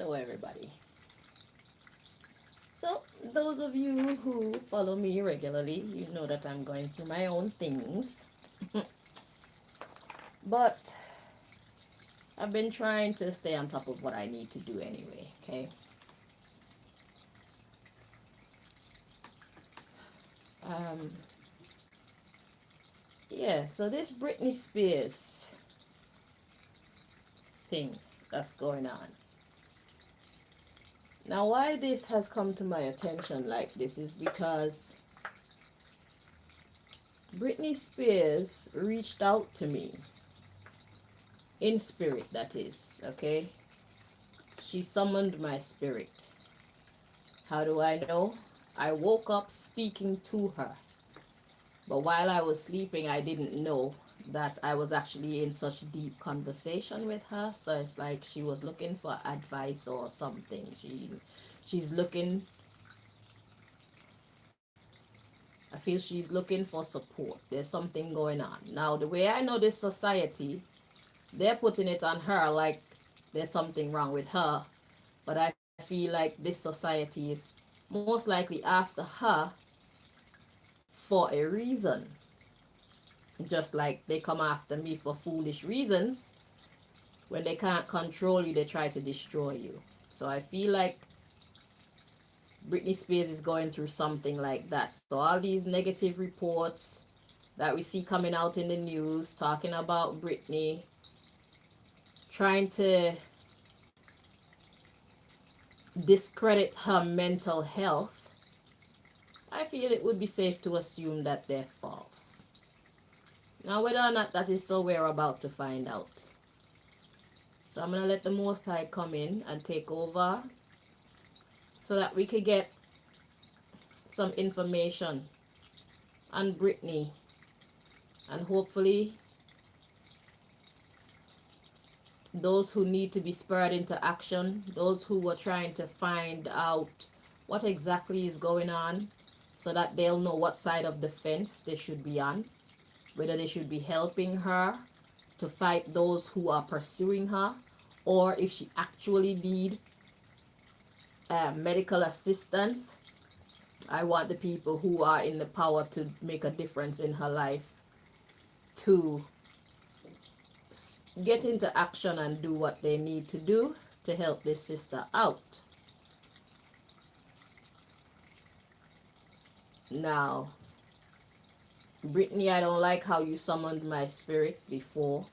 Hello, everybody. So, those of you who follow me regularly, you know that I'm going through my own things. But I've been trying to stay on top of what I need to do anyway, okay? Um, yeah, so this Britney Spears thing that's going on. Now, why this has come to my attention like this is because Britney Spears reached out to me, in spirit, that is, okay? She summoned my spirit. How do I know? I woke up speaking to her. But while I was sleeping, I didn't know that I was actually in such deep conversation with her. So it's like she was looking for advice or something. She's looking, I feel she's looking for support. There's something going on. Now, the way I know this society, they're putting it on her like there's something wrong with her. But I feel like this society is most likely after her for a reason. Just like they come after me for foolish reasons. When they can't control you, they try to destroy you. So I feel like Britney Spears is going through something like that. So all these negative reports that we see coming out in the news talking about Britney, trying to discredit her mental health, I feel it would be safe to assume that they're false. Now, whether or not that is so, we're about to find out. So I'm going to let the Most High come in and take over so that we could get some information on Britney, and hopefully those who need to be spurred into action, those who are trying to find out what exactly is going on so that they'll know what side of the fence they should be on, whether they should be helping her to fight those who are pursuing her, or if she actually need medical assistance. I want the people who are in the power to make a difference in her life to get into action and do what they need to do to help this sister out. Now, Britney, I don't like how you summoned my spirit before,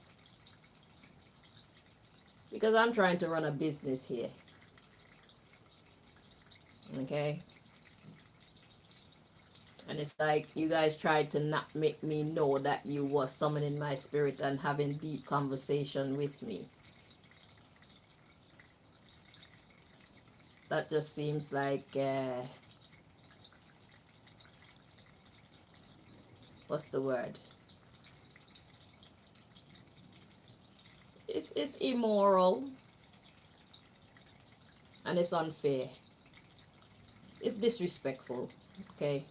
because I'm trying to run a business here. Okay? And it's like you guys tried to not make me know that you were summoning my spirit and having deep conversation with me. That just seems like, what's the word? It's immoral and it's unfair. It's disrespectful, okay?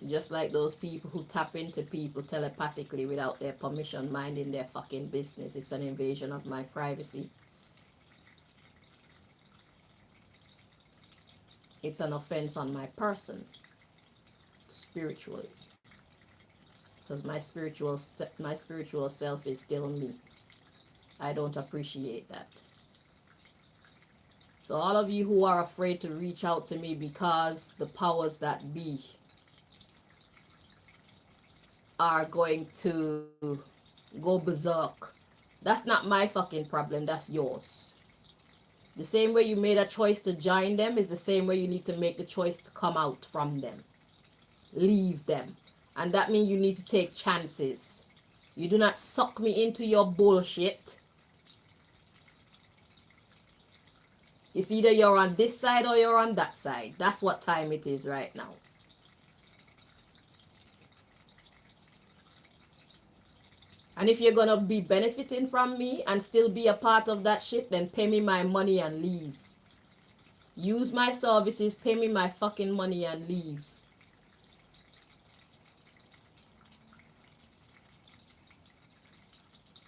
Just like those people who tap into people telepathically without their permission, minding their fucking business. It's an invasion of my privacy. It's an offense on my person, spiritually. Because my spiritual self is still me. I don't appreciate that. So all of you who are afraid to reach out to me because the powers that be are going to go berserk, that's not my fucking problem, that's yours. The same way you made a choice to join them is the same way you need to make the choice to come out from them. Leave them. And that means you need to take chances. You do not suck me into your bullshit. It's either you're on this side or you're on that side. That's what time it is right now. And if you're gonna be benefiting from me and still be a part of that shit, then pay me my money and leave. Use my services, pay me my fucking money and leave.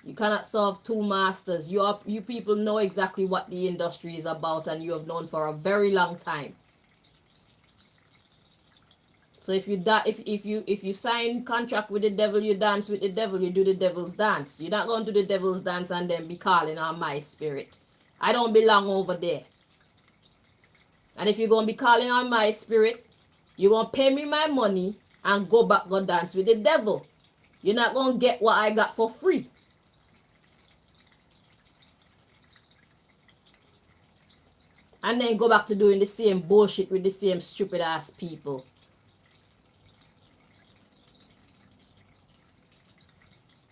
You cannot serve two masters. You people know exactly what the industry is about, and you have known for a very long time. So if you sign contract with the devil, you dance with the devil, you do the devil's dance. You're not going to do the devil's dance and then be calling on my spirit. I don't belong over there. And if you're going to be calling on my spirit, you're going to pay me my money and go dance with the devil. You're not going to get what I got for free. And then go back to doing the same bullshit with the same stupid ass people.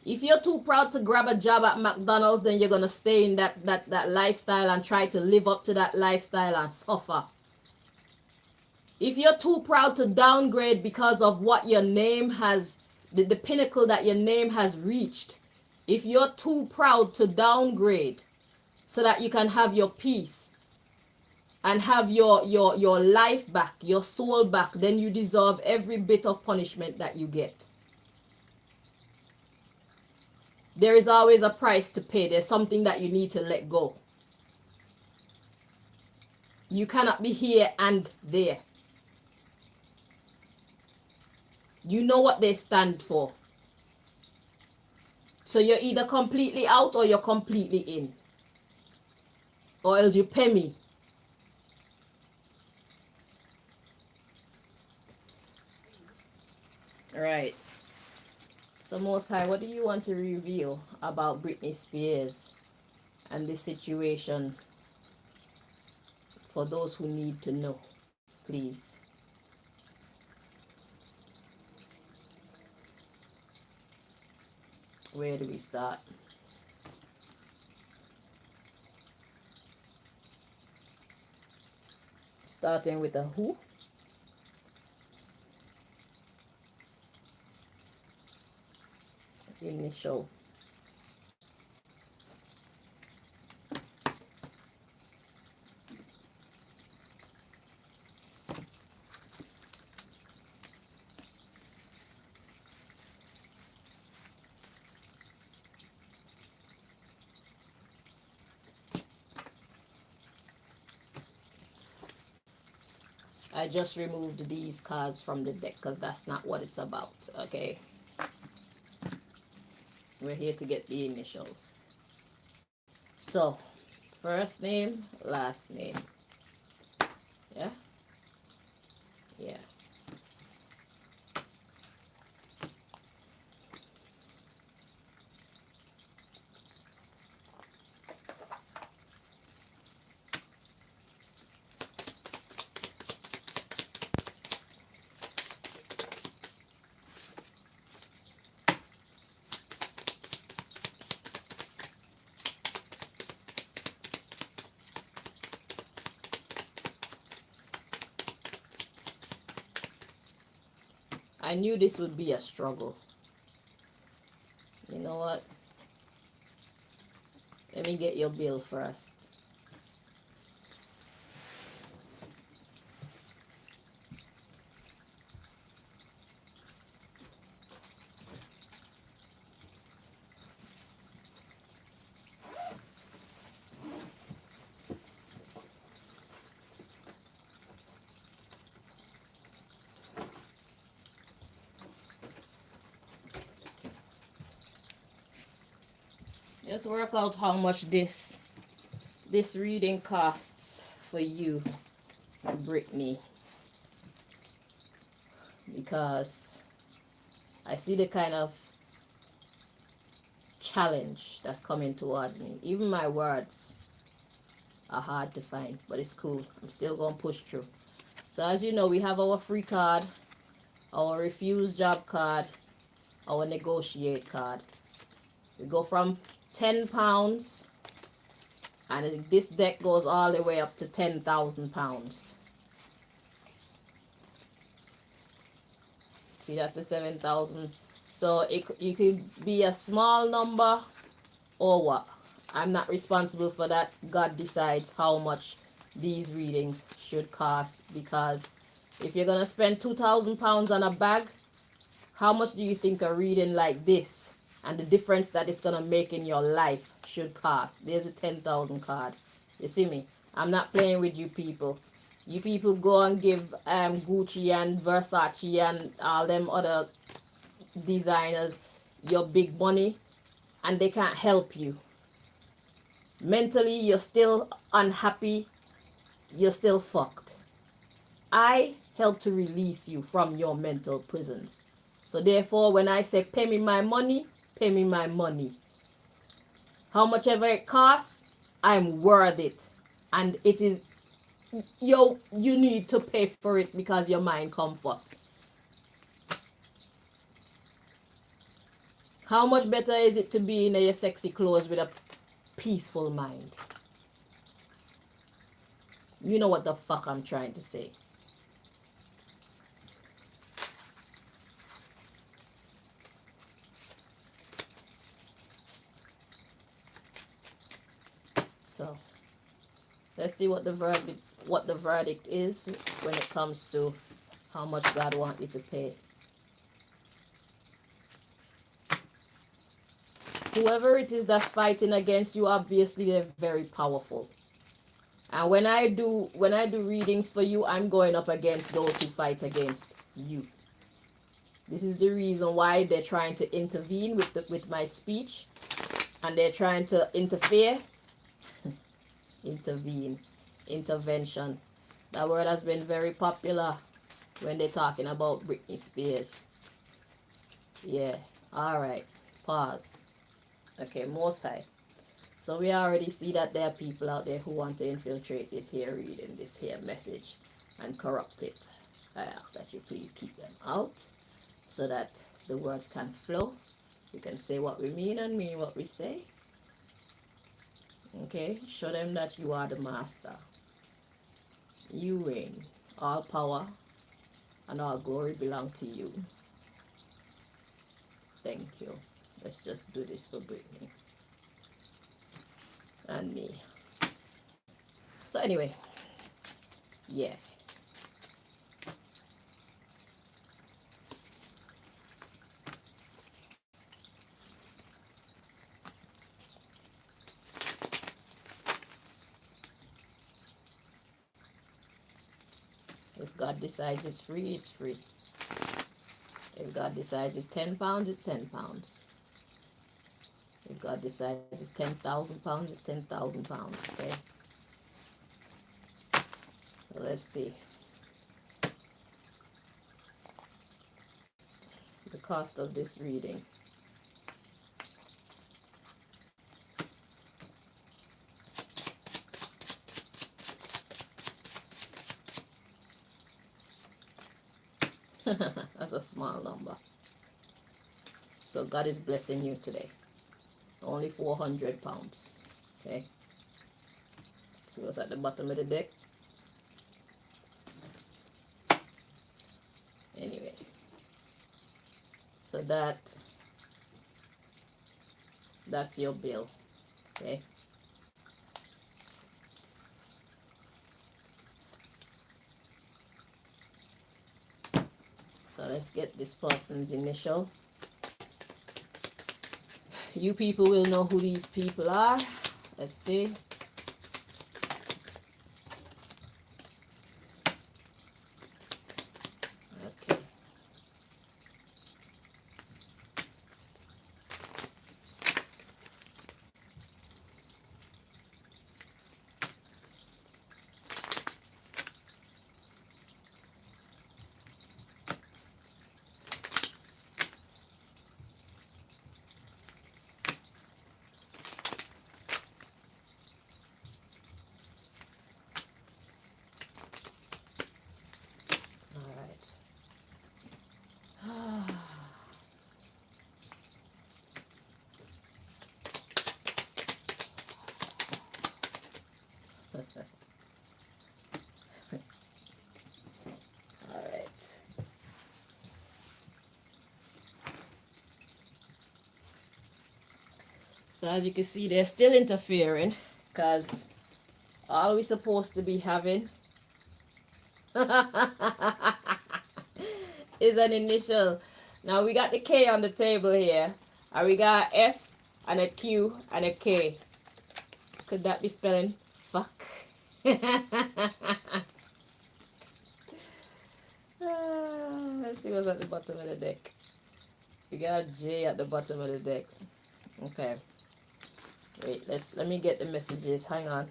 If you're too proud to grab a job at McDonald's, then you're going to stay in that lifestyle and try to live up to that lifestyle and suffer. If you're too proud to downgrade because of what your name has, the pinnacle that your name has reached, if you're too proud to downgrade so that you can have your peace and have your life back, your soul back, then you deserve every bit of punishment that you get. There is always a price to pay. There's something that you need to let go. You cannot be here and there. You know what they stand for. So you're either completely out or you're completely in. Or else you pay me. Right. So Most High, what do you want to reveal about Britney Spears and this situation for those who need to know, please? Where do we start? Starting with a who? Initial. I just removed these cards from the deck because that's not what it's about, okay? We're here to get the initials. So, first name, last name. Yeah? Yeah. I knew this would be a struggle. You know what? Let me get your bill first. Let's work out how much this reading costs for you, Britney, because I see the kind of challenge that's coming towards me. Even my words are hard to find, but it's cool. I'm still going to push through. So as you know, we have our free card, our refuse job card, our negotiate card. We go from £10, and this deck goes all the way up to £10,000. See, that's the 7,000. So it could be a small number or what. I'm not responsible for that. God decides how much these readings should cost, because if you're gonna spend £2,000 on a bag, how much do you think a reading like this and the difference that it's gonna make in your life should cost. There's a 10,000 card. You see me? I'm not playing with you people. You people go and give Gucci and Versace and all them other designers your big money, and they can't help you. Mentally, you're still unhappy. You're still fucked. I help to release you from your mental prisons. So therefore, when I say pay me my money, pay me my money. How much ever it costs, I'm worth it. And it is, you need to pay for it because your mind come first. How much better is it to be in your sexy clothes with a peaceful mind? You know what the fuck I'm trying to say. So let's see what the verdict is when it comes to how much God wants you to pay. Whoever it is that's fighting against you, obviously they're very powerful. And when I do readings for you, I'm going up against those who fight against you. This is the reason why they're trying to intervene with my speech, and they're trying to interfere. Intervention. That word has been very popular when they're talking about Britney Spears. Yeah. All right. Pause. Okay. Most High. So we already see that there are people out there who want to infiltrate this here reading, this here message, and corrupt it. I ask that you please keep them out so that the words can flow. We can say what we mean and mean what we say. Okay? Show them that you are the master. You reign. All power and all glory belong to you. Thank you. Let's just do this for Britney and me. So anyway, yeah. If God decides it's free, it's free. If God decides it's £10, it's £10. If God decides it's £10,000, it's £10,000. Okay. So let's see. The cost of this reading. That's a small number. So God is blessing you today. Only £400. Okay. See what's at the bottom of the deck? Anyway. So that's your bill. Okay. So let's get this person's initial. You people will know who these people are. Let's see. Okay. All right. So as you can see, they're still interfering because all we're supposed to be having is an initial. Now we got the K on the table here, And we got F and a Q and a K. Could that be spelling fuck? Let's see what's at the bottom of the deck. We got a J at the bottom of the deck. Okay. Wait, let me get the messages. Hang on.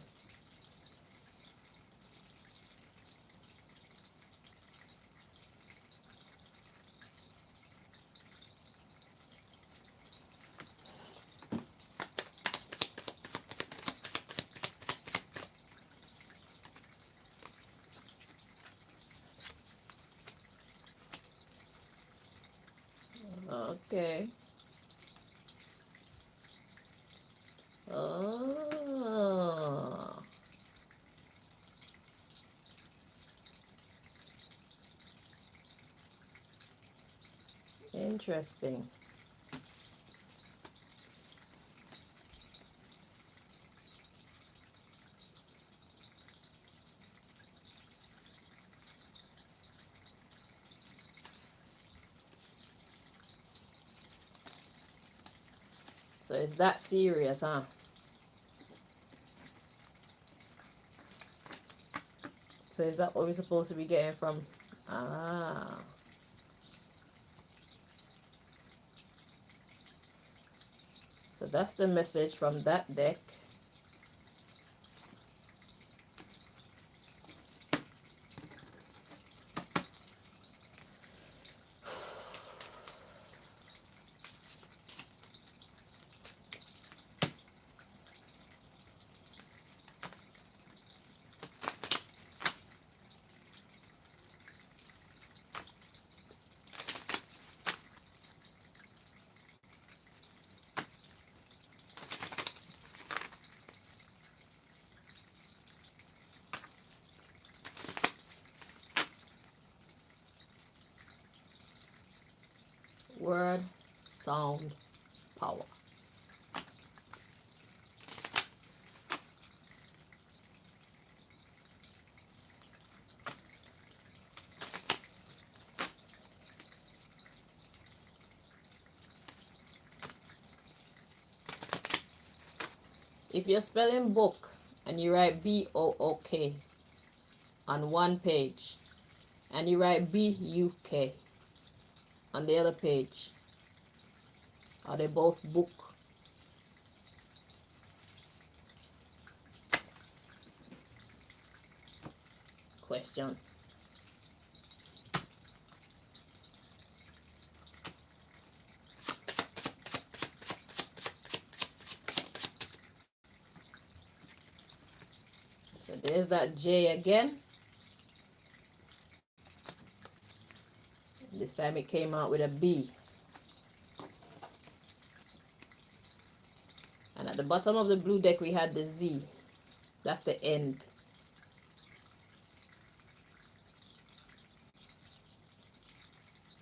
Okay. Oh. Interesting. So it's that serious, huh? So is that what we're supposed to be getting from? Ah. So that's the message from that deck. Word, sound, power. If you're spelling book and you write B-O-O-K on one page and you write B-U-K on the other page, are they both book? Question. So there's that J again. This time it came out with a B. And at the bottom of the blue deck we had the Z. That's the end.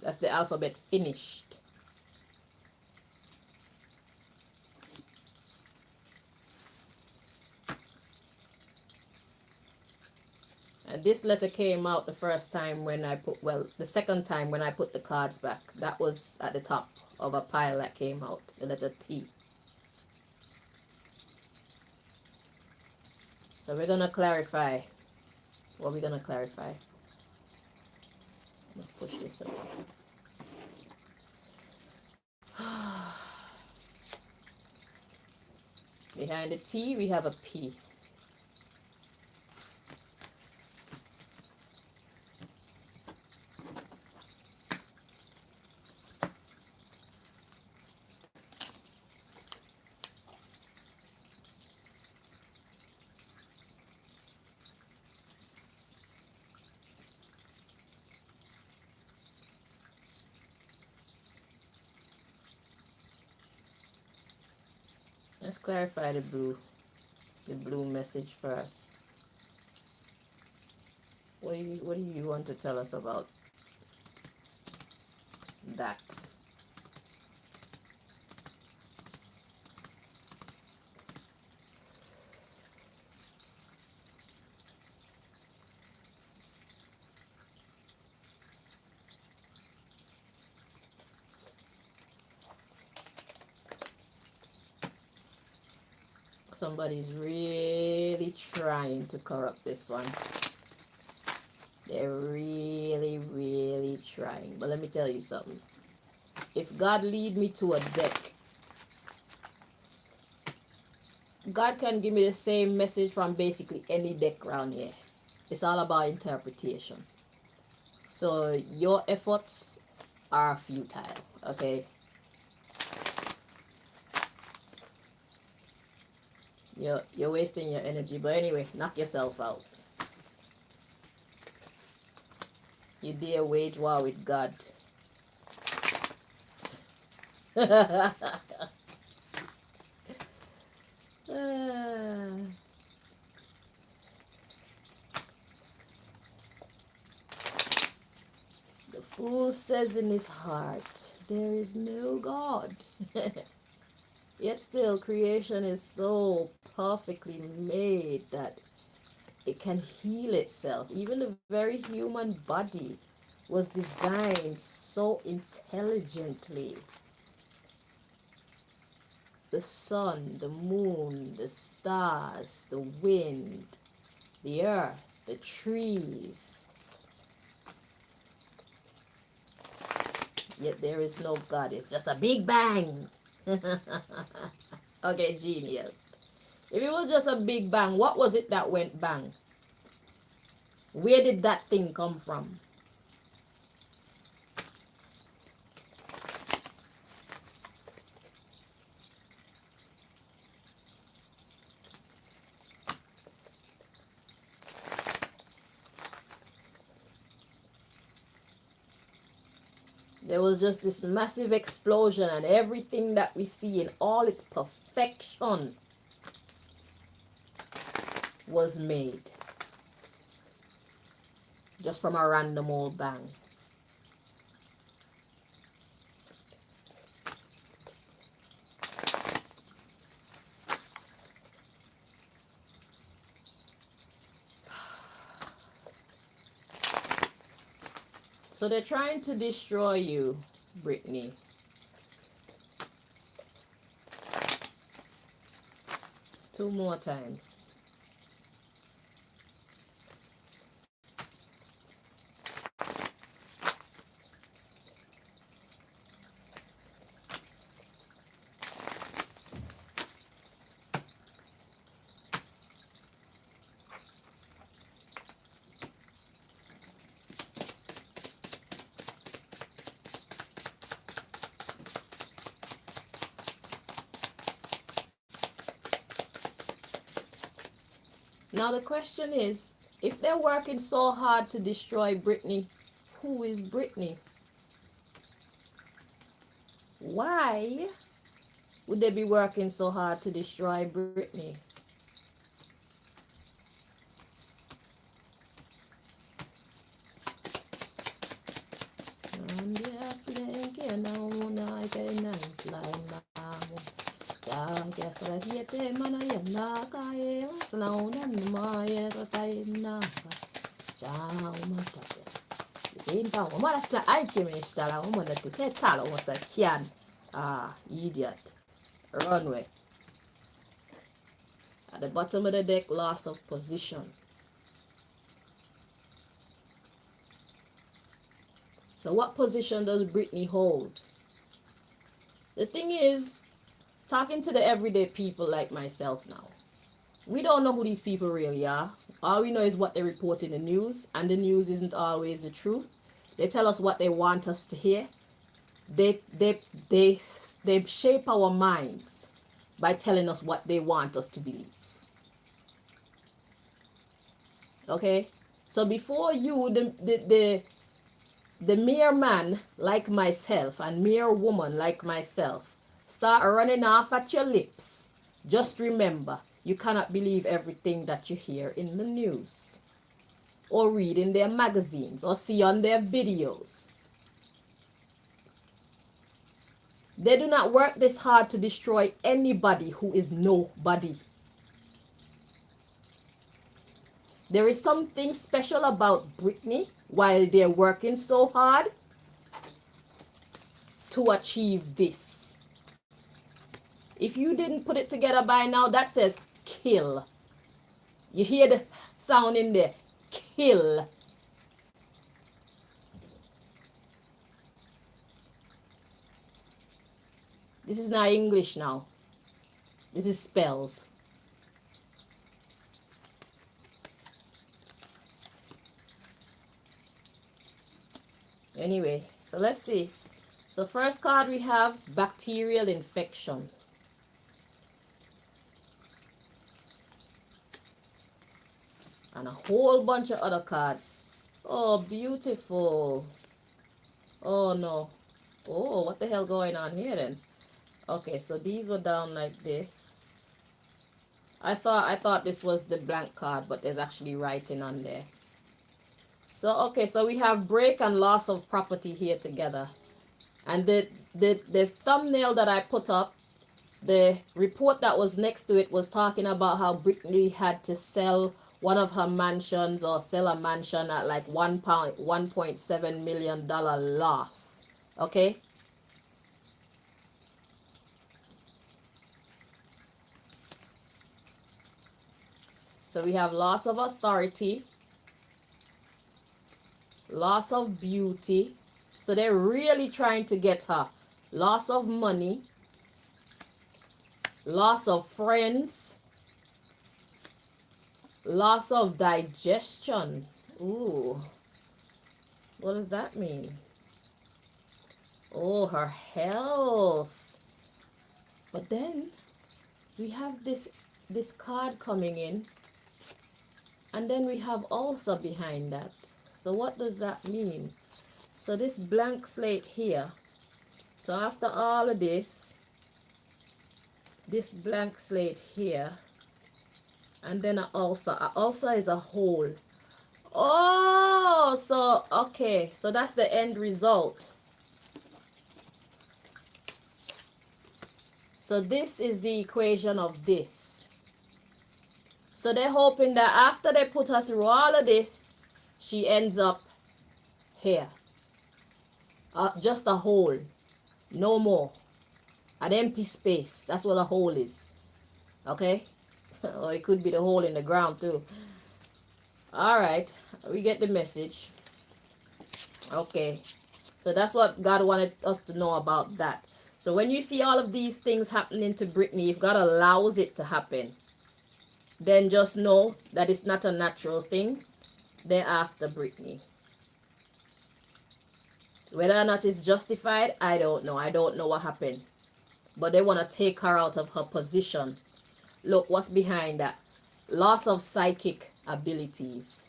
That's the alphabet finished. And this letter came out the first time when I put, well, the second time when I put the cards back. That was at the top of a pile that came out, the letter T. So we're going to clarify. What are we going to clarify? Let's push this away. Behind the T, we have a P. Let's clarify the blue message first. What do you want to tell us about that? Somebody's really trying to corrupt this one. They're really, really trying. But let me tell you something. If God lead me to a deck, God can give me the same message from basically any deck around here. It's all about interpretation. So your efforts are futile, okay? You're wasting your energy. But anyway, knock yourself out. You dare wage war with God. The fool says in his heart, there is no God. Yet still, creation is so perfectly made that it can heal itself. Even the very human body was designed so intelligently. The sun, the moon, the stars, the wind, the earth, the trees. Yet there is no God. It's just a big bang. Okay, genius. If it was just a big bang, what was it that went bang? Where did that thing come from? There was just this massive explosion, and everything that we see in all its perfection was made just from a random old bang. So they're trying to destroy you, Britney. Two more times. Now the question is, if they're working so hard to destroy Britney, who is Britney? Why would they be working so hard to destroy Britney? Idiot. Runway. At the bottom of the deck, loss of position. So what position does Britney hold? The thing is, talking to the everyday people like myself now, we don't know who these people really are. All we know is what they report in the news, and the news isn't always the truth. They tell us what they want us to hear. They shape our minds by telling us what they want us to believe. Okay? So before you, the mere man like myself and mere woman like myself start running off at your lips, just remember, you cannot believe everything that you hear in the news or read in their magazines or see on their videos. They do not work this hard to destroy anybody who is nobody. There is something special about Britney while they're working so hard to achieve this. If you didn't put it together by now, that says kill. You hear the sound in there? Kill. This is not English now. This is spells. Anyway, so let's see. So first card we have bacterial infection. And a whole bunch of other cards. Oh, beautiful. Oh, no. Oh, what the hell going on here then? Okay, so these were down like this. I thought this was the blank card, but there's actually writing on there. So, okay, so we have break and loss of property here together. And the thumbnail that I put up, the report that was next to it was talking about how Britney had to sell one of her mansions or sell a mansion at like $1.7 million loss. Okay. So we have loss of authority, loss of beauty. So they're really trying to get her. Loss of money, loss of friends, loss of digestion. Ooh, what does that mean? Oh, her health. But then we have this card coming in, and then we have ulcer behind that. So what does that mean? So this blank slate here. So after all of this blank slate here, and then an ulcer. An ulcer is a hole. Oh, so okay, so that's the end result. So this is the equation of this. So they're hoping that after they put her through all of this, she ends up here. Just a hole. No more. An empty space. That's what a hole is. Okay? Or it could be the hole in the ground too. Alright. We get the message. Okay. So that's what God wanted us to know about that. So when you see all of these things happening to Britney, if God allows it to happen, then just know that it's not a natural thing. They're after Britney. Whether or not it's justified, I don't know. I don't know what happened. But they want to take her out of her position. Look, what's behind that? Loss of psychic abilities.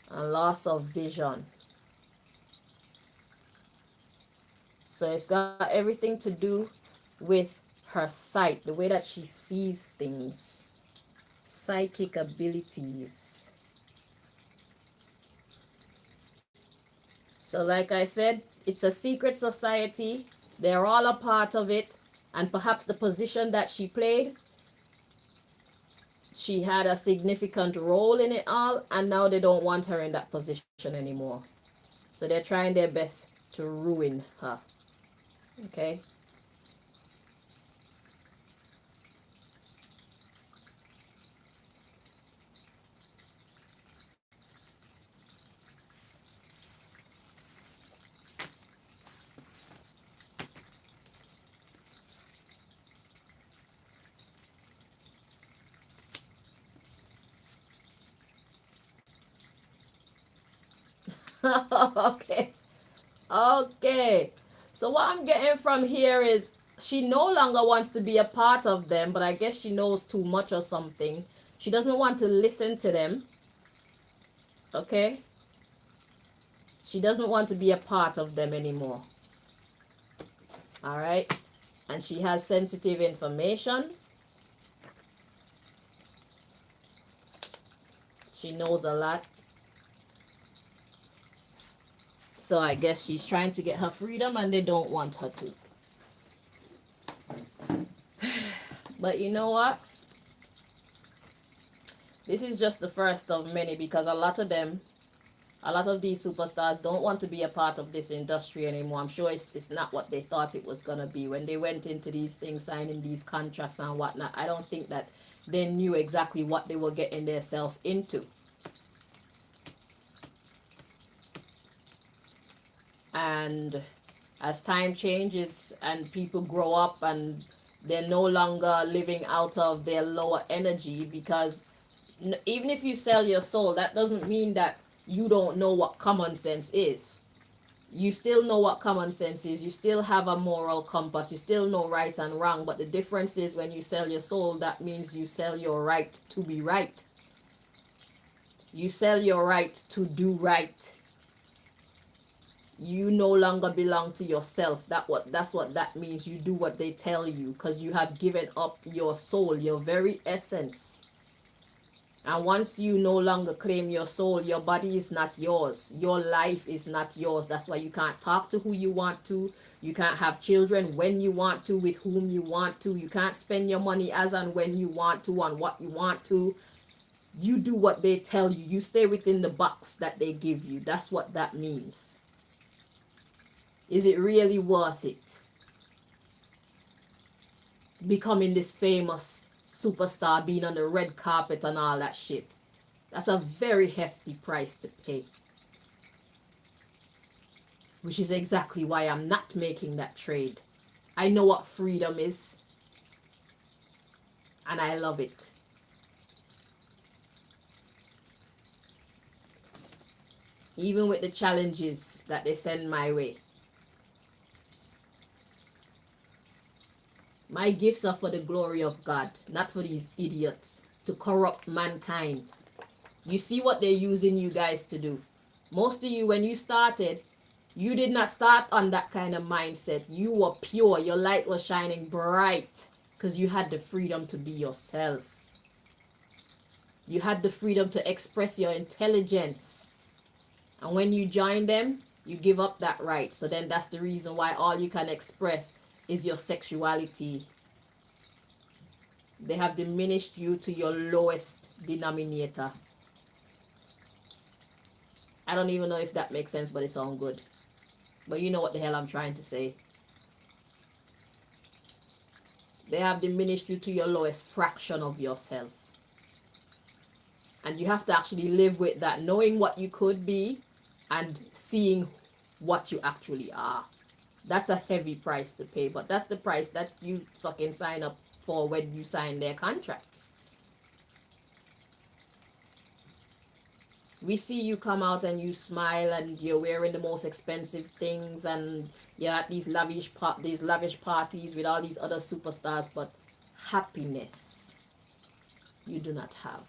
And loss of vision. So it's got everything to do with her sight, the way that she sees things. Psychic abilities. So like I said, it's a secret society. They're all a part of it. And perhaps the position that she played, she had a significant role in it all. And now they don't want her in that position anymore. So they're trying their best to ruin her. Okay. Okay. Okay. So what I'm getting from here is she no longer wants to be a part of them, but I guess she knows too much or something. She doesn't want to listen to them. Okay? She doesn't want to be a part of them anymore. All right? And she has sensitive information. She knows a lot. So I guess she's trying to get her freedom and they don't want her to. But you know what? This is just the first of many because a lot of them A lot of these superstars don't want to be a part of this industry anymore. I'm sure it's not what they thought it was going to be when they went into these things, signing these contracts and whatnot. I don't think that they knew exactly what they were getting themselves into. And as time changes and people grow up and they're no longer living out of their lower energy, because even if you sell your soul, that doesn't mean that you don't know what common sense is. You still know what common sense is. You still have a moral compass. You still know right and wrong. But the difference is when you sell your soul, that means you sell your right to be right. You sell your right to do right. You no longer belong to yourself. That's what that means. You do what they tell you because you have given up your soul, your very essence. And once you no longer claim your soul, your body is not yours. Your life is not yours. That's why you can't talk to who you want to. You can't have children when you want to, with whom you want to. You can't spend your money as and when you want to, on what you want to. You do what they tell you. You stay within the box that they give you. That's what that means. Is it really worth it? Becoming this famous superstar, being on the red carpet and all that shit. That's a very hefty price to pay. Which is exactly why I'm not making that trade. I know what freedom is. And I love it. Even with the challenges that they send my way. My gifts are for the glory of God, not for these idiots to corrupt mankind. You see what they're using you guys to do. Most of you, when you started, you did not start on that kind of mindset. You were pure. Your light was shining bright because you had the freedom to be yourself. You had the freedom to express your intelligence. And when you join them, you give up that right. So then that's the reason why all you can express is your sexuality. They have diminished you to your lowest denominator. I don't even know if that makes sense, but it sounds good. But you know what the hell I'm trying to say. They have diminished you to your lowest fraction of yourself. And you have to actually live with that, knowing what you could be and seeing what you actually are. That's a heavy price to pay, but that's the price that you fucking sign up for when you sign their contracts. We see you come out and you smile and you're wearing the most expensive things and you're at these lavish parties with all these other superstars, but happiness you do not have.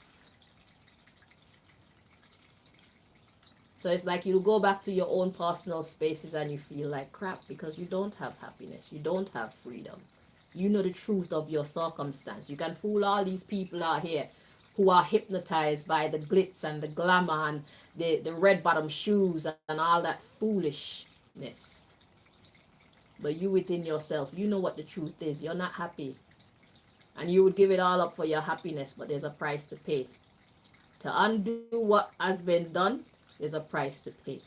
So it's like you go back to your own personal spaces and you feel like crap because you don't have happiness. You don't have freedom. You know the truth of your circumstance. You can fool all these people out here who are hypnotized by the glitz and the glamour and the red bottom shoes and all that foolishness. But you within yourself, you know what the truth is. You're not happy. And you would give it all up for your happiness, but there's a price to pay. To undo what has been done, there's a price to pay.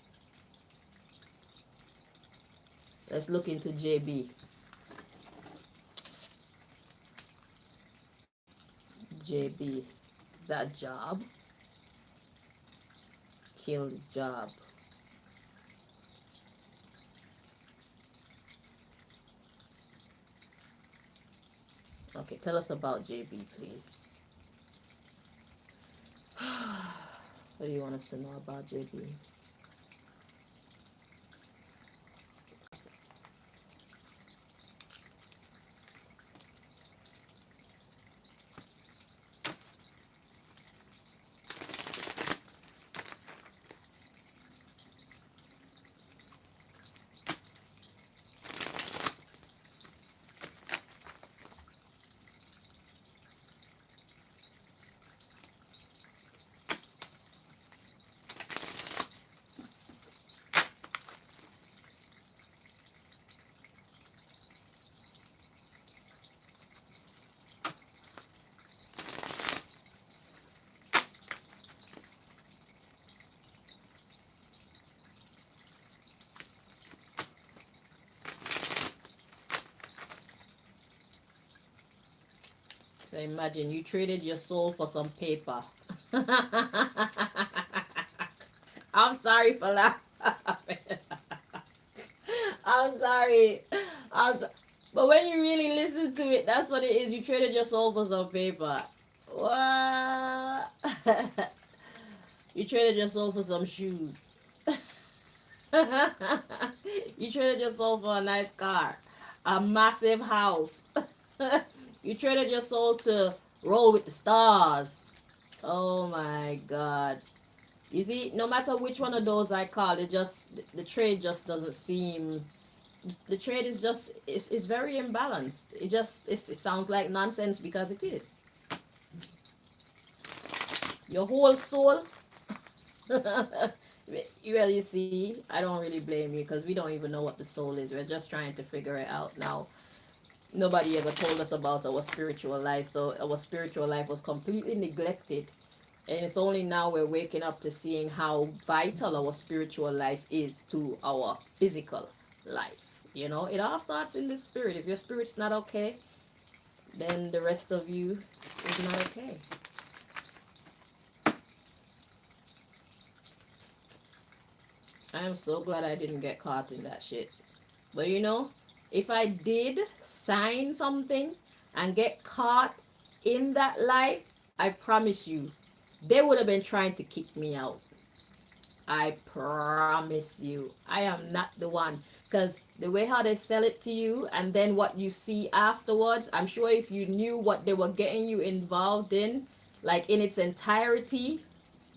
Let's look into JB. JB, that job killed job. Okay, tell us about JB, please. What do you want us to know about JB? So imagine you traded your soul for some paper. I'm sorry for laughing. I'm sorry. I'm so- but when you really listen to it, that's what it is. You traded your soul for some paper. What? You traded your soul for some shoes. You traded your soul for a nice car, a massive house. You traded your soul to roll with the stars. Oh my God. You see, no matter which one of those I call, it just the trade just doesn't seem. The trade is just is very imbalanced. It sounds like nonsense because it is. Your whole soul. Well, you see, I don't really blame you because we don't even know what the soul is. We're just trying to figure it out now. Nobody ever told us about our spiritual life, so our spiritual life was completely neglected. And it's only now we're waking up to seeing how vital our spiritual life is to our physical life. You know, it all starts in the spirit. If your spirit's not okay, then the rest of you is not okay. I am so glad I didn't get caught in that shit. But you know, if I did sign something and get caught in that life, I promise you, they would have been trying to kick me out. I promise you, I am not the one. Because the way how they sell it to you and then what you see afterwards, I'm sure if you knew what they were getting you involved in, like in its entirety,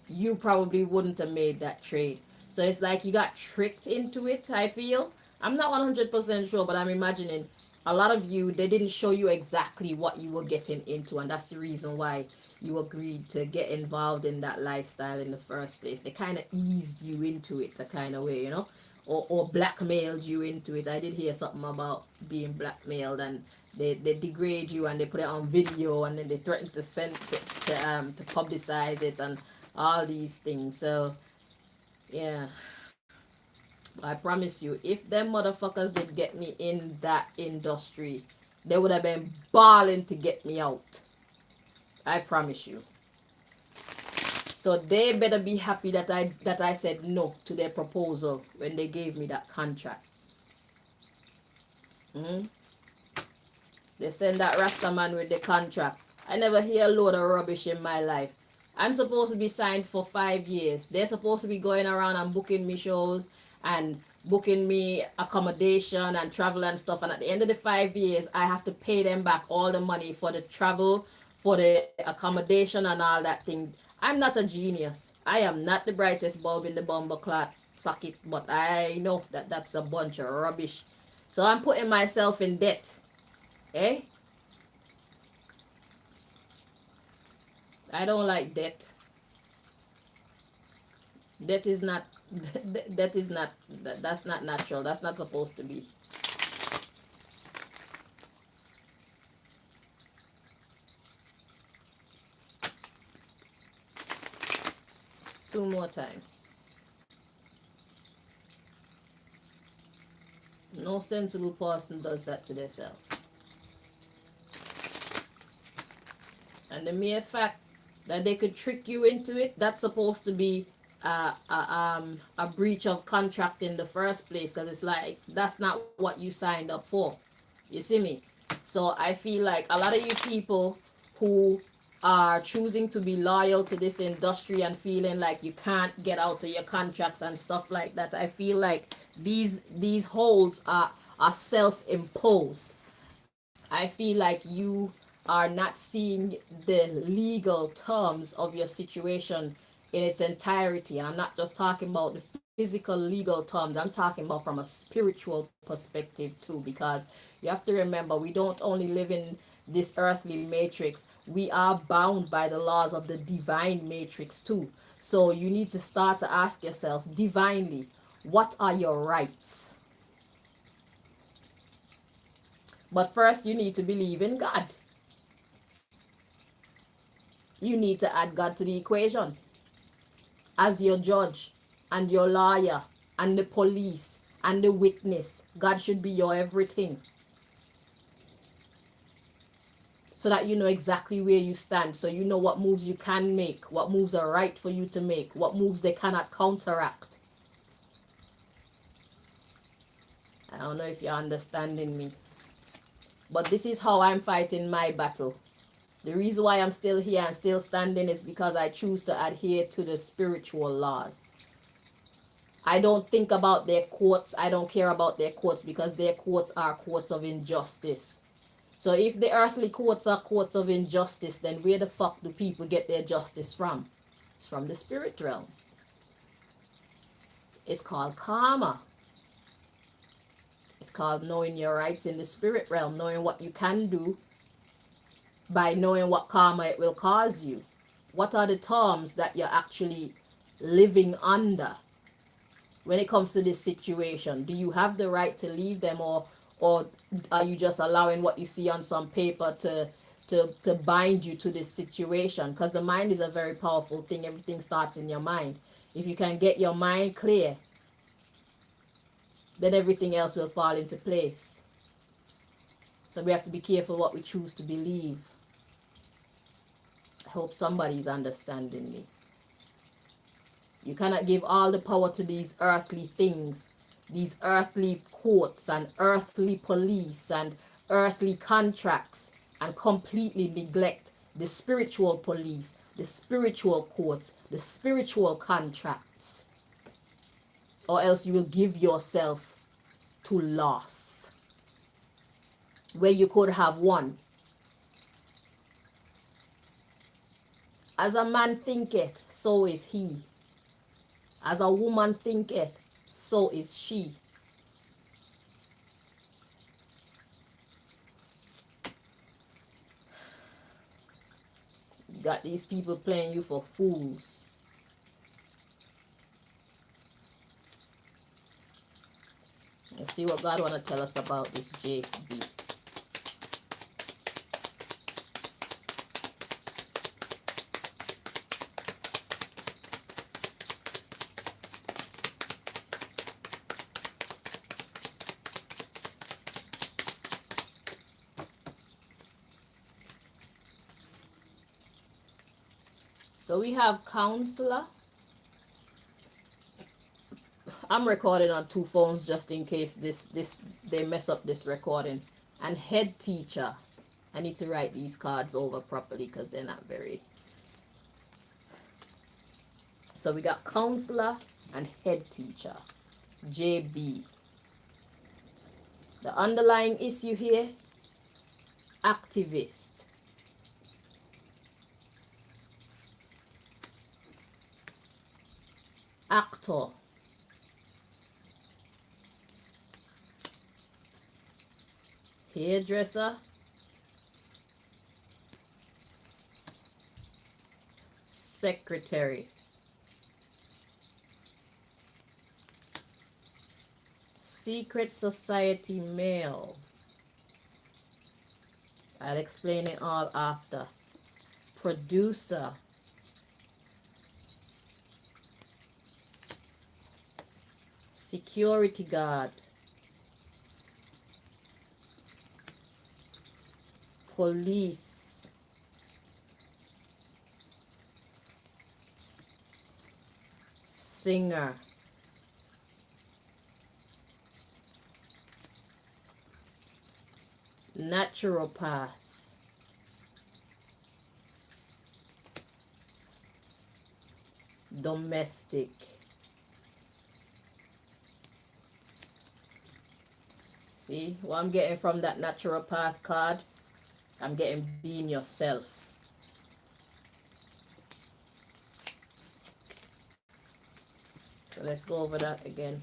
you probably wouldn't have made that trade. So it's like you got tricked into it, I feel. I'm not 100% sure, but I'm imagining a lot of you, they didn't show you exactly what you were getting into, and that's the reason why you agreed to get involved in that lifestyle in the first place. They kind of eased you into it, a kind of way, you know, or blackmailed you into it. I did hear something about being blackmailed, and they degrade you and they put it on video, and then they threaten to send to publicize it and all these things. So yeah, I promise you, if them motherfuckers did get me in that industry, they would have been balling to get me out. I promise you. So they better be happy that I said no to their proposal when they gave me that contract. Mm-hmm. They send that Rasta man with the contract. I never hear a load of rubbish in my life. I'm supposed to be signed for 5 years. They're supposed to be going around and booking me shows and booking me accommodation and travel and stuff. And at the end of the 5 years, I have to pay them back all the money for the travel, for the accommodation and all that thing. I'm not a genius. I am not the brightest bulb in the bumper cloth socket, but I know that that's a bunch of rubbish. So I'm putting myself in debt. Eh? I don't like debt. Debt is not that is not that's not natural. That's not supposed to be. Two more times. No sensible person does that to themselves. And the mere fact that they could trick you into it, that's supposed to be a breach of contract in the first place, because it's like that's not what you signed up for. You see me? So I feel like a lot of you people who are choosing to be loyal to this industry and feeling like you can't get out of your contracts and stuff like that, I feel like these holds are self-imposed. I feel like you are not seeing the legal terms of your situation in its entirety. And I'm not just talking about the physical legal terms, I'm talking about from a spiritual perspective too, because you have to remember we don't only live in this earthly matrix, we are bound by the laws of the divine matrix too. So you need to start to ask yourself divinely, what are your rights? But first, you need to believe in God. You need to add God to the equation as your judge and your lawyer and the police and the witness. God should be your everything. so that you know exactly where you stand, so you know what moves you can make, what moves are right for you to make, what moves they cannot counteract. I don't know if you're understanding me, but this is how I'm fighting my battle. The reason why I'm still here and still standing is because I choose to adhere to the spiritual laws. I don't think about their courts. I don't care about their courts, because their courts are courts of injustice. So if the earthly courts are courts of injustice, then where the fuck do people get their justice from? It's from the spirit realm. It's called karma. It's called knowing your rights in the spirit realm, knowing what you can do by knowing what karma it will cause you. What are the terms that you're actually living under when it comes to this situation? Do you have the right to leave them, or are you just allowing what you see on some paper to bind you to this situation? Because the mind is a very powerful thing. Everything starts in your mind. If you can get your mind clear, then everything else will fall into place. So we have to be careful what we choose to believe. I hope somebody's understanding me. You cannot give all the power to these earthly things, these earthly courts and earthly police and earthly contracts, and completely neglect the spiritual police, the spiritual courts, the spiritual contracts. Or else you will give yourself to loss, where you could have won. As a man thinketh, so is he. As a woman thinketh, so is she. You got these people playing you for fools. Let's see what God want to tell us about this JB. So we have counselor. I'm recording on 2 phones just in case they mess up this recording. And head teacher. I need to write these cards over properly because they're not very. So we got counselor and head teacher. JB. The underlying issue here, activist. Actor. Hairdresser. Secretary. Secret society male. I'll explain it all after. Producer. Security guard. Police. Singer. Naturopath. Domestic. See what I'm getting from that naturopath card? I'm getting being yourself. So let's go over that again.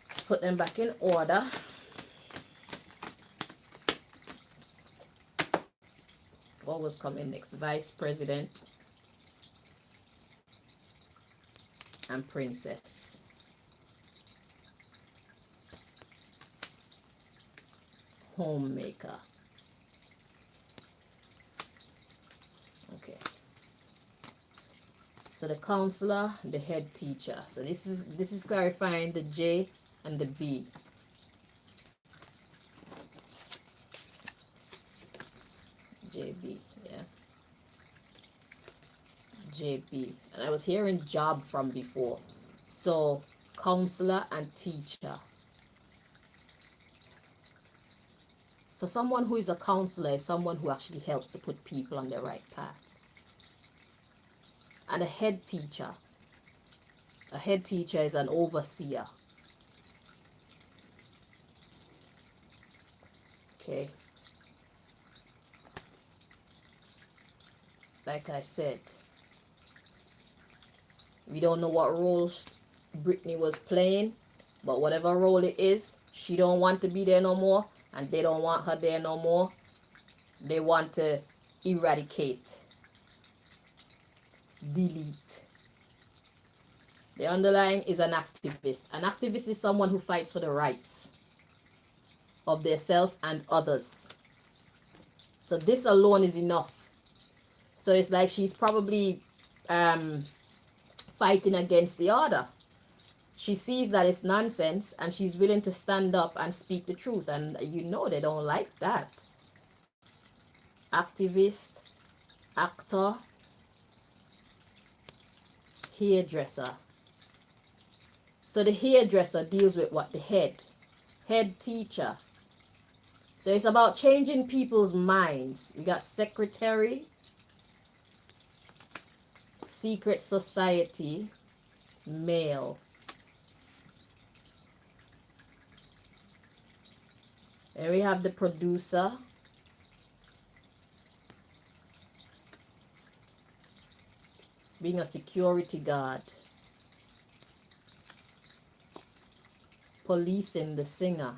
Let's put them back in order. What was coming next? Vice President and Princess. Homemaker. Okay. So the counselor, the head teacher. So this is clarifying the J and the B. JB, yeah. JB. And I was hearing job from before. So, counselor and teacher. So someone who is a counselor is someone who actually helps to put people on the right path. And a head teacher. A head teacher is an overseer. Okay. Like I said, we don't know what role Britney was playing, but whatever role it is, she don't want to be there no more, and they don't want her there no more. They want to eradicate, delete. The underlying is an activist. An activist is someone who fights for the rights of themselves and others. So this alone is enough. So it's like she's probably fighting against the order. She sees that it's nonsense and she's willing to stand up and speak the truth. And you know they don't like that. Activist, actor, hairdresser. So the hairdresser deals with what? The head teacher. So it's about changing people's minds. We got secretary, secret society, male. And we have the producer, being a security guard, policing the singer.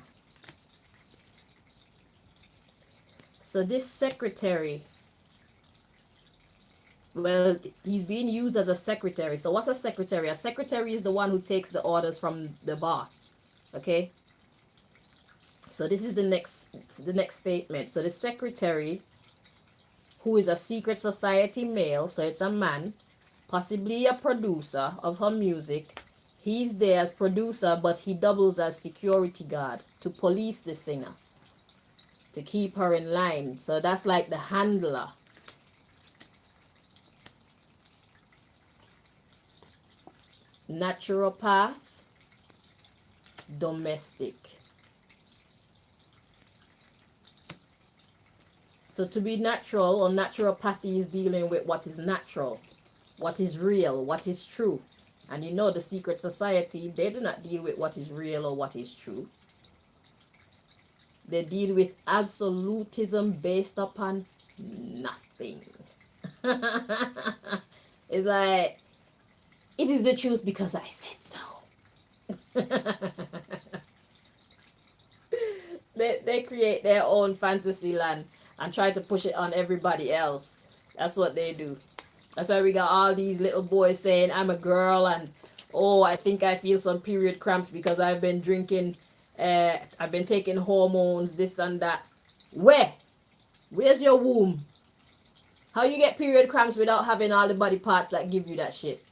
So this secretary, well, he's being used as a secretary. So what's a secretary? A secretary is the one who takes the orders from the boss. Okay? So this is the next statement. So the secretary, who is a secret society male, so it's a man, possibly a producer of her music. He's there as producer, but he doubles as security guard to police the singer, to keep her in line. So that's like the handler. Naturopath, domestic. So to be natural, or naturopathy, is dealing with what is natural, what is real, what is true. And you know the secret society, they do not deal with what is real or what is true. They deal with absolutism based upon nothing. It's like, it is the truth because I said so. They create their own fantasy land and try to push it on everybody else. That's what they do. That's why we got all these little boys saying, I'm a girl, and oh, I think I feel some period cramps because I've been drinking, I've been taking hormones, this and that. Where's your womb? How you get period cramps without having all the body parts that give you that shit?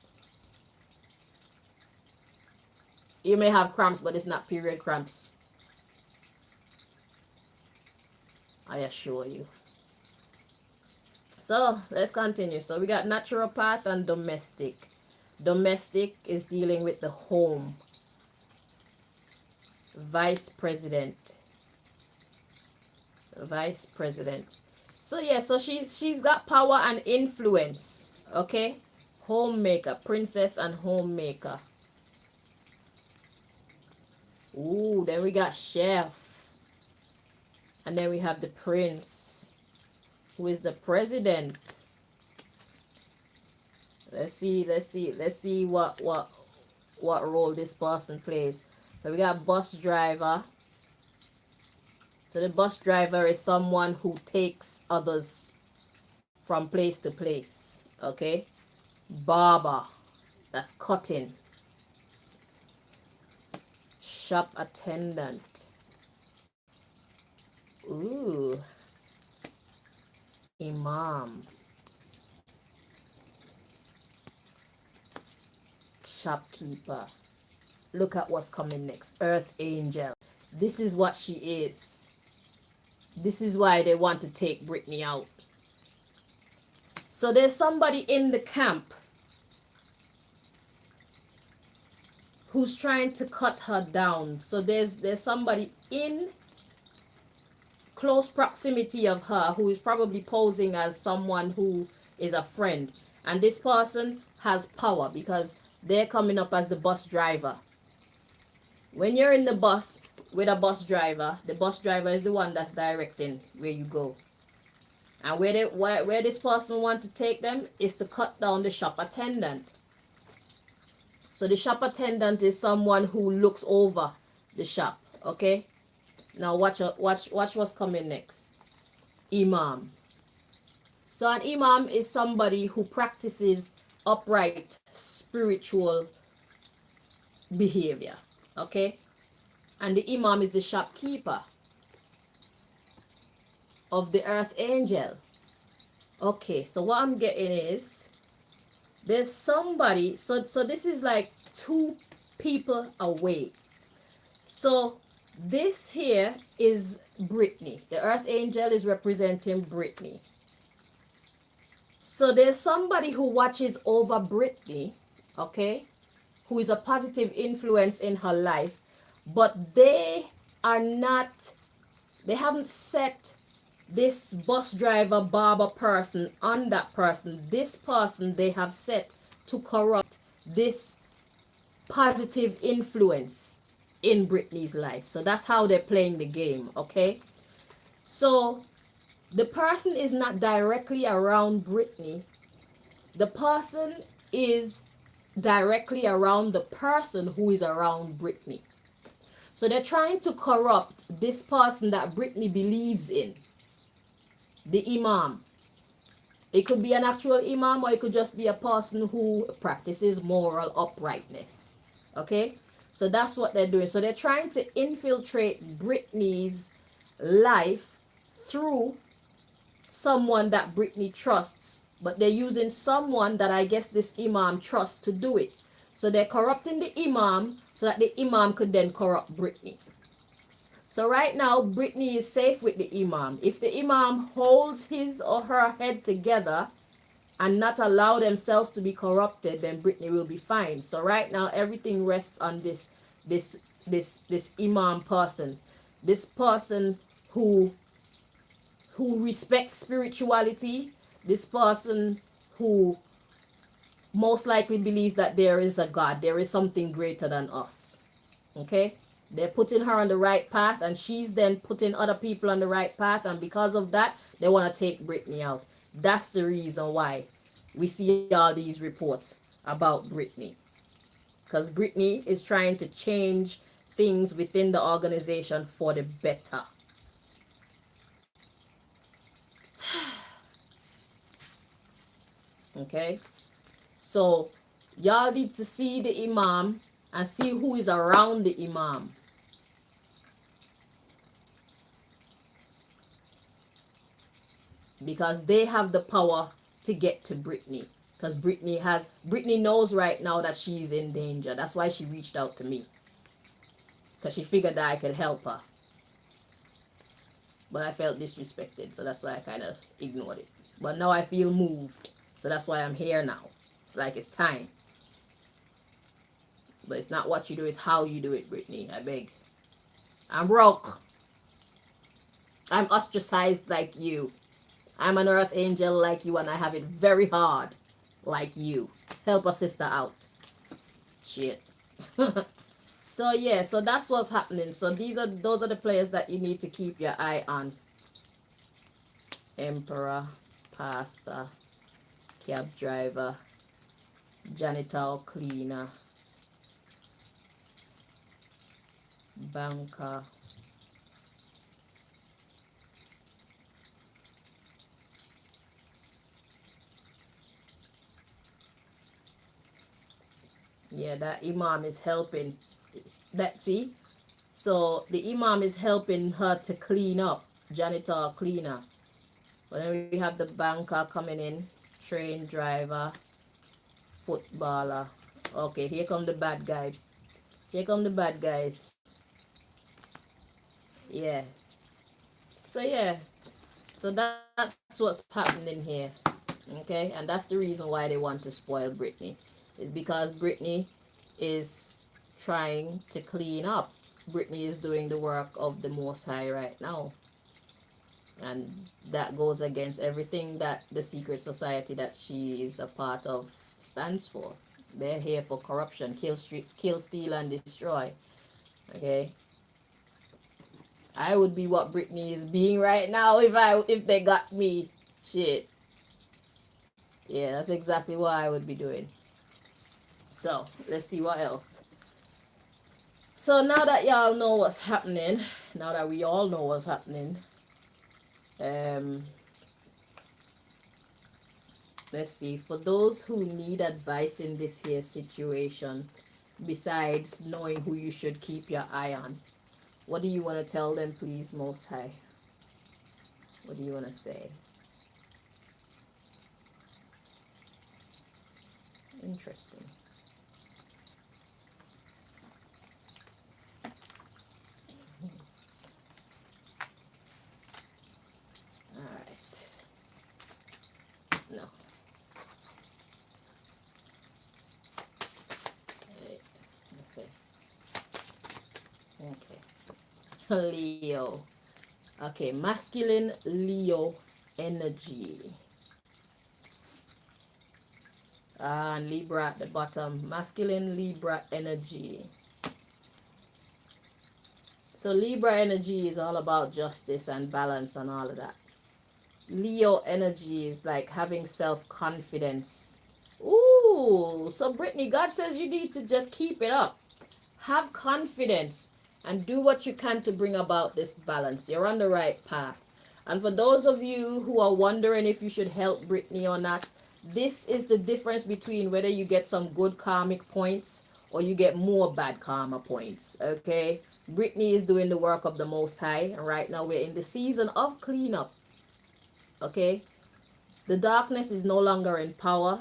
You may have cramps, but it's not period cramps. I assure you. So let's continue. So we got naturopath and domestic. Domestic is dealing with the home. Vice president. Vice president. So yeah, so she's got power and influence. Okay? Homemaker, princess and homemaker. Ooh, then we got chef. And then we have the prince, who is the president. Let's see what role this person plays. So we got bus driver. So the bus driver is someone who takes others from place to place. Okay? Barber, that's cutting. Shop attendant. Ooh. Imam. Shopkeeper. Look at what's coming next. Earth angel. This is what she is. This is why they want to take Britney out. So there's somebody in the camp who's trying to cut her down. So there's somebody in close proximity of her who is probably posing as someone who is a friend. And this person has power because they're coming up as the bus driver. When you're in the bus with a bus driver, the bus driver is the one that's directing where you go. And where this person wants to take them is to cut down the shop attendant. So the shop attendant is someone who looks over the shop. Okay? Now watch what's coming next. Imam. So an imam is somebody who practices upright spiritual behavior. Okay? And the imam is the shopkeeper of the earth angel. Okay, so what I'm getting is there's somebody, so this is like two people away. So this here is Britney. The earth angel is representing Britney. So there's somebody who watches over Britney, okay, who is a positive influence in her life, but they haven't set this bus driver, barber person on that person. This person they have set to corrupt this positive influence in Britney's life. So that's how they're playing the game, okay? So the person is not directly around Britney. The person is directly around the person who is around Britney. So they're trying to corrupt this person that Britney believes in. The imam. It could be an actual imam or it could just be a person who practices moral uprightness. Okay? So that's what they're doing. So they're trying to infiltrate Britney's life through someone that Britney trusts. But they're using someone that I guess this imam trusts to do it. So they're corrupting the imam so that the imam could then corrupt Britney. So right now, Britney is safe with the imam. If the imam holds his or her head together and not allow themselves to be corrupted, then Britney will be fine. So right now, everything rests on this imam person. This person who respects spirituality. This person who most likely believes that there is a God. There is something greater than us. Okay? They're putting her on the right path, and she's then putting other people on the right path, and because of that, they want to take Britney out. That's the reason why we see all these reports about Britney. Because Britney is trying to change things within the organization for the better. Okay? So, y'all need to see the imam and see who is around the imam. Because they have the power to get to Britney. Because Britney knows right now that she's in danger. That's why she reached out to me. Because she figured that I could help her. But I felt disrespected, so that's why I kind of ignored it. But now I feel moved. So that's why I'm here now. It's like it's time. But it's not what you do, it's how you do it, Britney. I beg. I'm broke. I'm ostracized like you. I'm an earth angel like you, and I have it very hard like you. Help a sister out. Shit. So yeah, so that's what's happening. So those are the players that you need to keep your eye on. Emperor, pastor, cab driver, janitor or cleaner, banker, yeah, that imam is helping. See, so the imam is helping her to clean up, janitor or cleaner. But then we have the banker coming in, train driver, footballer. Okay, here come the bad guys. Here come the bad guys. Yeah. So yeah. So that's what's happening here. Okay, and that's the reason why they want to spoil Britney, is because Britney is trying to clean up. Britney is doing the work of the Most High right now, and that goes against everything that the secret society that she is a part of stands for. They're here for corruption, kill streets, kill, steal, and destroy. Okay, I would be what Britney is being right now if they got me. Shit. Yeah, that's exactly what I would be doing. So let's see what else. So now that y'all know what's happening, now that we all know what's happening, um, let's see. For those who need advice in this here situation, besides knowing who you should keep your eye on, what do you want to tell them, please, Most High? What do you want to say? Interesting. All right. No. Wait, let's see. Okay. Leo. Okay, masculine Leo energy. And Libra at the bottom. Masculine Libra energy. So Libra energy is all about justice and balance and all of that. Leo energy is like having self-confidence. Ooh, so Brittany, God says you need to just keep it up. Have confidence and do what you can to bring about this balance. You're on the right path. And for those of you who are wondering if you should help Brittany or not, this is the difference between whether you get some good karmic points or you get more bad karma points. Okay? Brittany is doing the work of the Most High, and right now we're in the season of cleanup. Okay? The darkness is no longer in power.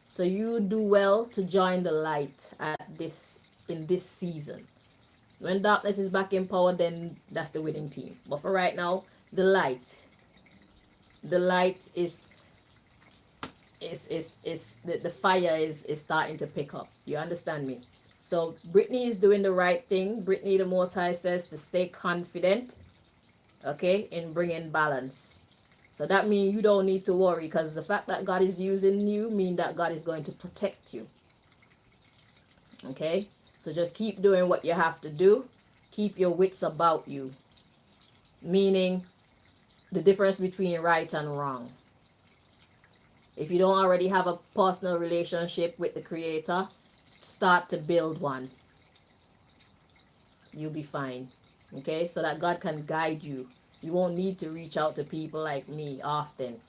So you do well to join the light at this in this season. When darkness is back in power, then that's the winning team. But for right now, the light is the fire is starting to pick up. You understand me? So Brittany is doing the right thing. Brittany, the Most High says to stay confident, okay, in bringing balance. So that means you don't need to worry, because the fact that God is using you means that God is going to protect you. Okay? So just keep doing what you have to do. Keep your wits about you. Meaning the difference between right and wrong. If you don't already have a personal relationship with the Creator, start to build one. You'll be fine. Okay? So that God can guide you. You won't need to reach out to people like me often,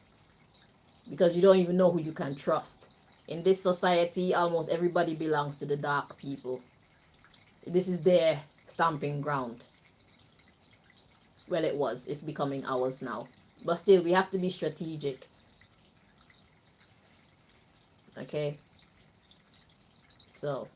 because you don't even know who you can trust. In this society, almost everybody belongs to the dark people. This is their stamping ground. Well, it was. It's becoming ours now. But still, we have to be strategic. Okay? So,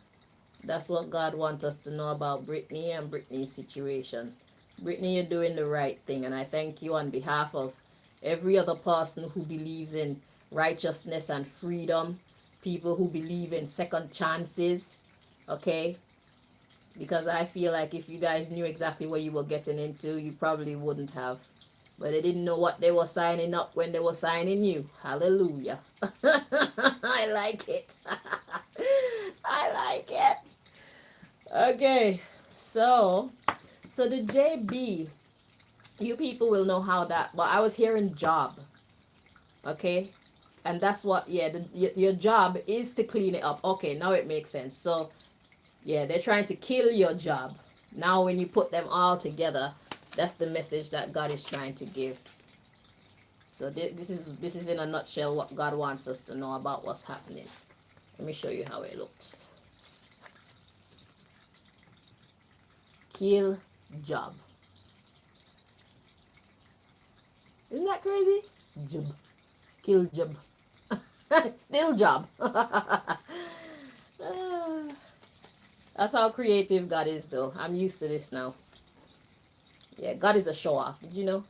that's what God wants us to know about Brittany and Brittany's situation. Brittany, you're doing the right thing. And I thank you on behalf of every other person who believes in righteousness and freedom. People who believe in second chances. Okay? Because I feel like if you guys knew exactly what you were getting into, you probably wouldn't have. But they didn't know what they were signing up when they were signing you. Hallelujah. I like it. I like it. Okay. So the JB, you people will know how that, but I was hearing job. Okay? And that's what, yeah, your job is to clean it up. Okay, now it makes sense. So yeah, they're trying to kill your job. Now when you put them all together, that's the message that God is trying to give. So this is in a nutshell what God wants us to know about what's happening. Let me show you how it looks. Kill job. Isn't that crazy? Job. Kill job. Still job. That's how creative God is, though. I'm used to this now. Yeah, God is a show off. Did you know?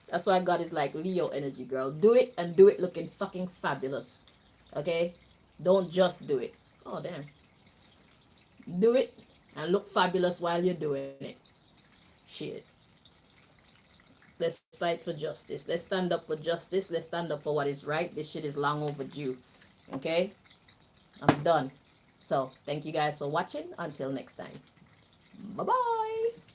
That's why God is like Leo energy, girl. Do it and do it looking fucking fabulous. Okay? Don't just do it. Oh, damn. Do it and look fabulous while you're doing it. Shit. Let's fight for justice. Let's stand up for justice. Let's stand up for what is right. This shit is long overdue. Okay? I'm done. So, thank you guys for watching. Until next time. Bye bye.